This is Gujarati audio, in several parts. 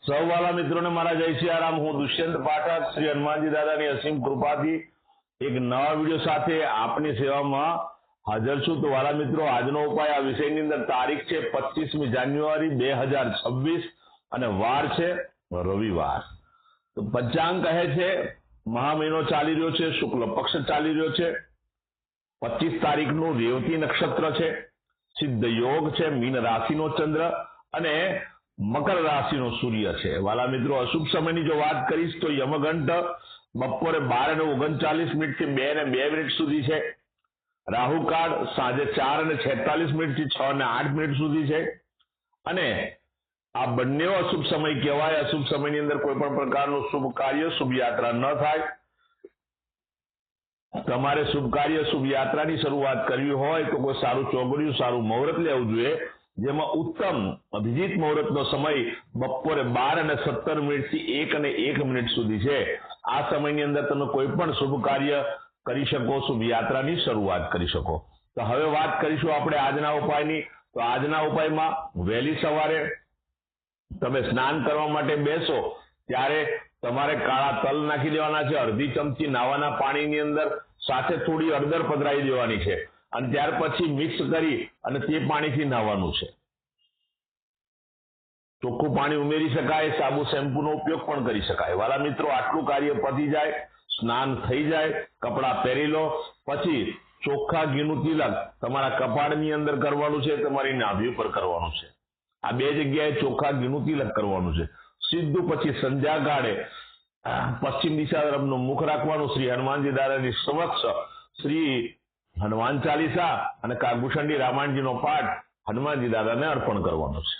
સૌ વાલા મિત્રોને મારા જય સિયારામ। હું દુષ્યંત પાઠક શ્રી હનુમાનજી દાદાની અસીમ કૃપાથી એક નવા વિડીયો સાથે આપની સેવામાં હાજર છું। તો વાલા મિત્રો, આજનો ઉપાય આ વિષયની અંદર તારીખ છે 25મી જાન્યુઆરી 2026 અને વાર છે રવિવાર। તો પંચાંગ કહે છે મહા મહિનો ચાલી રહ્યો છે, શુક્લ પક્ષ ચાલી રહ્યો છે, 25 તારીખનું રેવતી નક્ષત્ર છે, સિદ્ધ યોગ છે, મીન રાશિનો ચંદ્ર અને મકર રાશિનો સૂર્ય છે। વાલા મિત્રો, અશુભ સમયની જો વાત કરીશ તો યમઘંટ બપોરે 12:39 થી 2:02 સુધી છે। રાહુકાળ સાંજે 4:46 થી 6:08 સુધી છે। અને આ બંને અશુભ સમય કહેવાય। અશુભ સમયની અંદર કોઈ પણ પ્રકારનું શુભ કાર્ય, શુભ યાત્રા ન થાય। તમારે શુભ કાર્ય, શુભ યાત્રાની શરૂઆત કરવી હોય તો કોઈ સારું ચોગડિયું, સારું મુહૂર્ત લેવું જોઈએ, જેમાં ઉત્તમ અભિજીત મુહૂર્તનો સમય બપોરે 12:17 થી 1:01 સુધી છે। આ સમયની અંદર તમે કોઈ પણ શુભ કાર્ય કરી શકો, શુભ યાત્રાની શરૂઆત કરી શકો। તો હવે વાત કરીશું આપણે આજના ઉપાયની। તો આજના ઉપાયમાં વહેલી સવારે તમે સ્નાન કરવા માટે બેસો ત્યારે તમારે કાળા તલ નાખી દેવાના છે, અડધી ચમચી નાવાના પાણીની અંદર સાથે થોડી હળદર પધરાવી દેવાની છે અને ત્યાર પછી મિક્સ કરી અને તે પાણીથી નાહવાનું છે। ચોખ્ખું પાણી ઉમેરી શકાય, સાબુ શેમ્પૂનો ઉપયોગ પણ કરી શકાય। વાલા મિત્રો, આટલું કાર્ય પતી જાય, સ્નાન થઈ જાય, કપડાં પહેરી લો, પછી ચોખ્ખા ઘીનું તિલક તમારા કપાળની અંદર કરવાનું છે, તમારી નાભી ઉપર કરવાનું છે। આ બે જગ્યાએ ચોખ્ખા ઘીનું તિલક કરવાનું છે। સીધું પછી સંધ્યા ગાળે પશ્ચિમ દિશા તરફનું મુખ રાખવાનું, શ્રી હનુમાનજી દાદાની સમક્ષ શ્રી હનુમાન ચાલીસા અને કાગભૂષણજી રામાયણજીનો પાઠ હનુમાનજી દાદાને અર્પણ કરવાનો છે।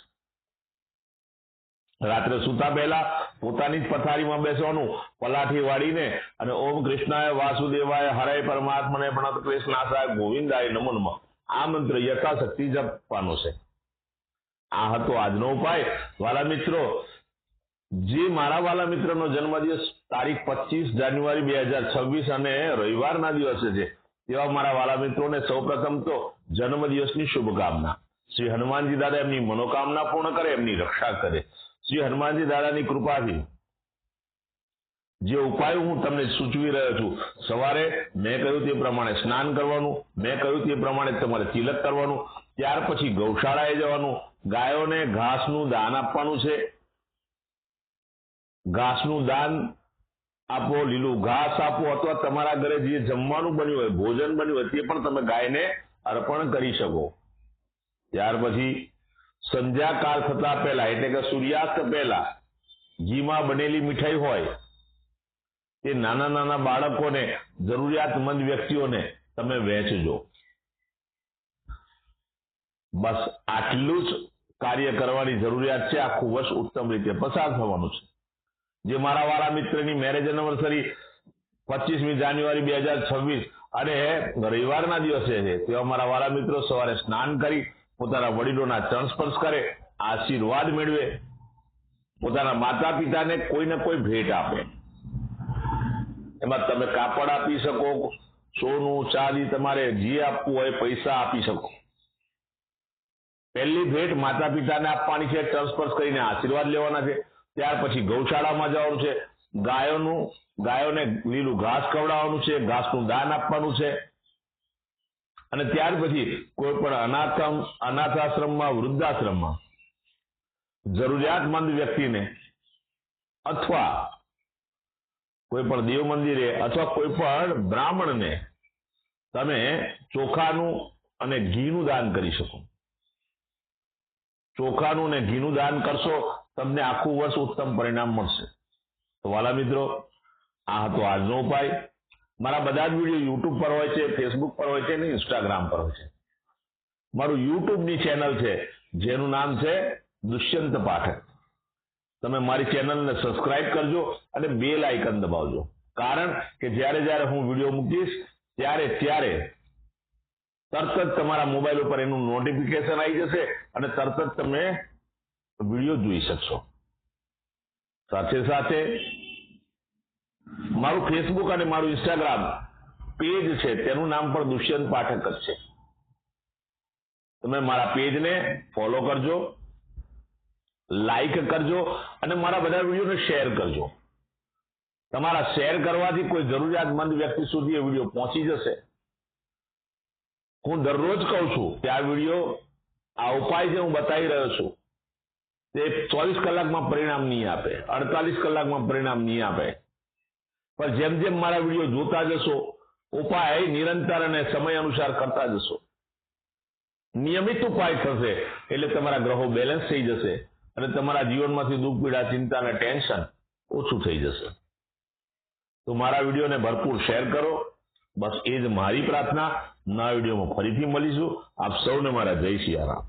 રાત્રે સૂતા પહેલા પોતાની જ પથારીમાં બેસવાનું, પલાઠી વાળીને અને ઓમ કૃષ્ણાય વાસુદેવાય હરે પરમાત્મને પ્રણત ક્લેશનાશાય ગોવિંદાય નમો નમઃ આ મંત્ર યથાશક્તિ જપવાનો છે। આ હતો આજનો ઉપાય। વાલા મિત્રો, જે મારા વાલા મિત્રનો જન્મદિવસ તારીખ 25 જાન્યુઆરી 2026 અને રવિવારના દિવસે છે, તેવા મારા વાલા મિત્રોને સૌપ્રથમ તો જન્મદિવસની શુભકામના। શ્રી હનુમાનજી દાદા એમની મનોકામના પૂર્ણ કરે, એમની રક્ષા કરે। શ્રી હનુમાનજી દાદાની કૃપાથી જે ઉપાય હું તમને સૂચવી રહ્યો છું, સવારે મેં કહ્યું તે પ્રમાણે સ્નાન કરવાનું, મેં કહ્યું તે પ્રમાણે તમારે તિલક કરવાનું, ત્યાર પછી ગૌશાળાએ જવાનું, ગાયોને ઘાસનું દાન આપવાનું છે। ઘાસનું દાન આપો, લીલું ઘાસ આપો, અથવા તમારા ઘરે જે જમવાનું બન્યું હોય, ભોજન બન્યું હોય, તે પણ તમે ગાયને અર્પણ કરી શકો। ત્યાર પછી સંધ્યાકાળ થતા પહેલા, એટલે કે સૂર્યાસ્ત પહેલા ઘીમાં બનેલી મીઠાઈ હોય તે નાના નાના બાળકોને, જરૂરિયાતમંદ વ્યક્તિઓને તમે વહેંચજો। બસ આટલું જ કાર્ય કરવાની જરૂરિયાત છે। આખું વર્ષ ઉત્તમ રીતે પસાર થવાનું છે। જે મારા વાલા મિત્રની મેરેજ એનિવર્સરી 25મી જાન્યુઆરી 2026 અને રવિવારના દિવસે છે, તેવા મારા વાલા મિત્રો સવારે સ્નાન કરી પોતાના વડીલોના ચરણ સ્પર્શ કરે, આશીર્વાદ મેળવે, પોતાના માતા પિતાને કોઈને કોઈ ભેટ આપે। એમાં તમે કાપડ આપી શકો, સોનું ચાંદી તમારે જે આપવું હોય, પૈસા આપી શકો। પહેલી ભેટ માતા પિતાને આપવાની છે, ચરણ સ્પર્શ કરીને આશીર્વાદ લેવાના છે। ત્યાર પછી ગૌશાળામાં જવાનું છે, ગાયોને લીલું ઘાસ ખવડાવવાનું છે, ઘાસનું દાન આપવાનું છે। અને ત્યાર પછી કોઈ પણ અનાથાશ્રમમાં, વૃદ્ધાશ્રમમાં જરૂરિયાતમંદ વ્યક્તિને અથવા કોઈ પણ દેવ મંદિરે અથવા કોઈ પણ બ્રાહ્મણને તમે ચોખાનું અને ઘીનું દાન કરી શકો। ચોખાનું અને ઘીનું દાન કરશો, તમને આખું વર્ષ ઉત્તમ પરિણામ મળશે। તો વાલા મિત્રો, આ હતો આજનો ઉપાય। મારા બધા જ વિડીયો યુટ્યુબ પર હોય છે, ફેસબુક પર હોય છે અને ઇન્સ્ટાગ્રામ પર હોય છે। મારું યુટ્યુબની ચેનલ છે જેનું નામ છે દુષ્યંત પાઠક। તમે મારી ચેનલને સબસ્ક્રાઇબ કરજો અને બેલ આઇકન દબાવજો, કારણ કે જ્યારે જ્યારે હું વિડીયો મૂકીશ ત્યારે તરત જ તમારા મોબાઈલ ઉપર એનું નોટિફિકેશન આવી જશે અને તરત જ તમે વિડીયો જોઈ શકશો। સાથે સાથે મારું ફેસબુક અને મારું ઇન્સ્ટાગ્રામ પેજ છે, તેનું નામ પણ દુષ્યંત પાઠક જ છે। તમે મારા પેજને ફોલો કરજો, લાઈક કરજો અને મારા બધા વિડીયોને શેર કરજો. તમારા શેર કરવાથી કોઈ જરૂરિયાતમંદ વ્યક્તિ સુધી એ વિડીયો પહોંચી જશે. હું દરરોજ કહું છું કે આ વિડીયો, આ ઉપાય જે હું બતાવી રહ્યો છું તે 24 કલાકમાં પરિણામ નહીં આપે, 48 કલાકમાં પરિણામ નહીં આપે, પણ જેમ જેમ મારા વિડીયો જોતા જશો, ઉપાય નિરંતર અને સમય અનુસાર કરતા જશો, નિયમિત ઉપાય થશે એટલે તમારા ગ્રહો બેલેન્સ થઈ જશે અને તમારા જીવનમાંથી દુઃખ, પીડા, ચિંતા અને ટેન્શન ઓછું થઈ જશે. તો મારા વિડીયોને ભરપૂર શેર કરો. બસ એ જ મારી પ્રાર્થના. નવા વિડીયોમાં ફરીથી મળીશું. આપ સૌને મારા જય સિયારામ.